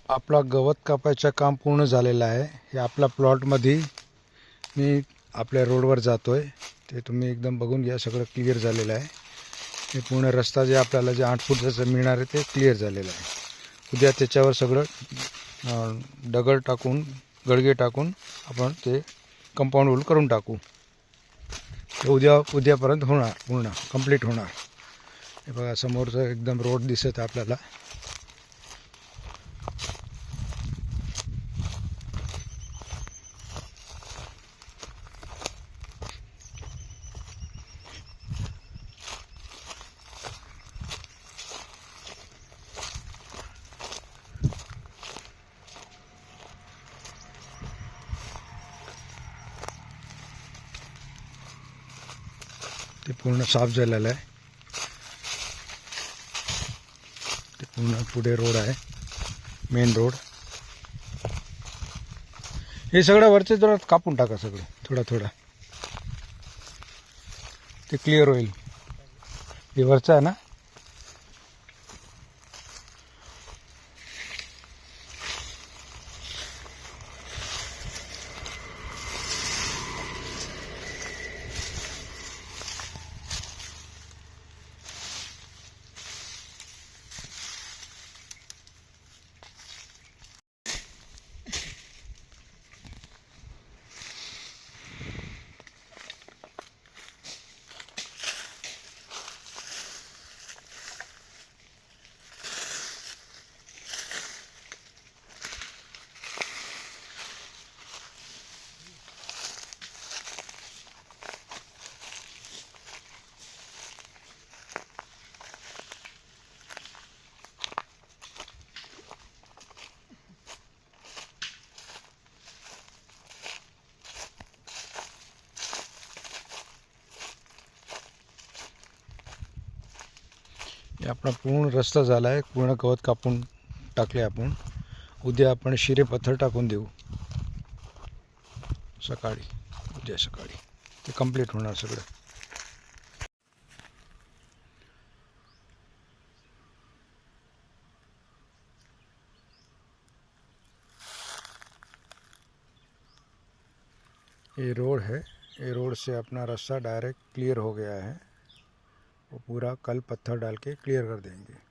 आपला गवत कापायचं काम पूर्ण झालेलं आहे। हे आपल्या प्लॉटमध्ये मी आपल्या रोडवर जातोय, ते तुम्ही एकदम बघून घ्या। सगळं क्लिअर झालेलं आहे। हे पूर्ण रस्ता जे आपल्याला जे 8 फूटचं मिळणार आहे ते क्लिअर झालेलं आहे। उद्या त्याच्यावर सगळं दगड टाकून गडगे टाकून आपण ते कंपाऊंड वॉल करून टाकू। ते उद्यापर्यंत होणार, पूर्ण कंप्लीट होणार। हे बघा समोरचं एकदम रोड दिसत आहे आपल्याला। ते पूर्ण साफ झालेलं आहे। ते पूर्ण पुढे रोड आहे, मेन रोड। हे सगळं वरचे जरा कापून टाका, सगळं थोडा थोडा, ते क्लिअर होईल। हे वरचं आहे ना, हे आपला पूर्ण रस्ता झाला आहे। पूर्ण गवत कापून टाकले आपण। उद्या आपण शिरे पत्थर टाकून देऊ सकाळी, उद्या सकाळी ते कंप्लीट होणार सगळं। ये रोड है, ये रोड से अपना रास्ता डायरेक्ट क्लियर हो गया है। वो पूरा कल पत्थर डाल के क्लियर कर देंगे।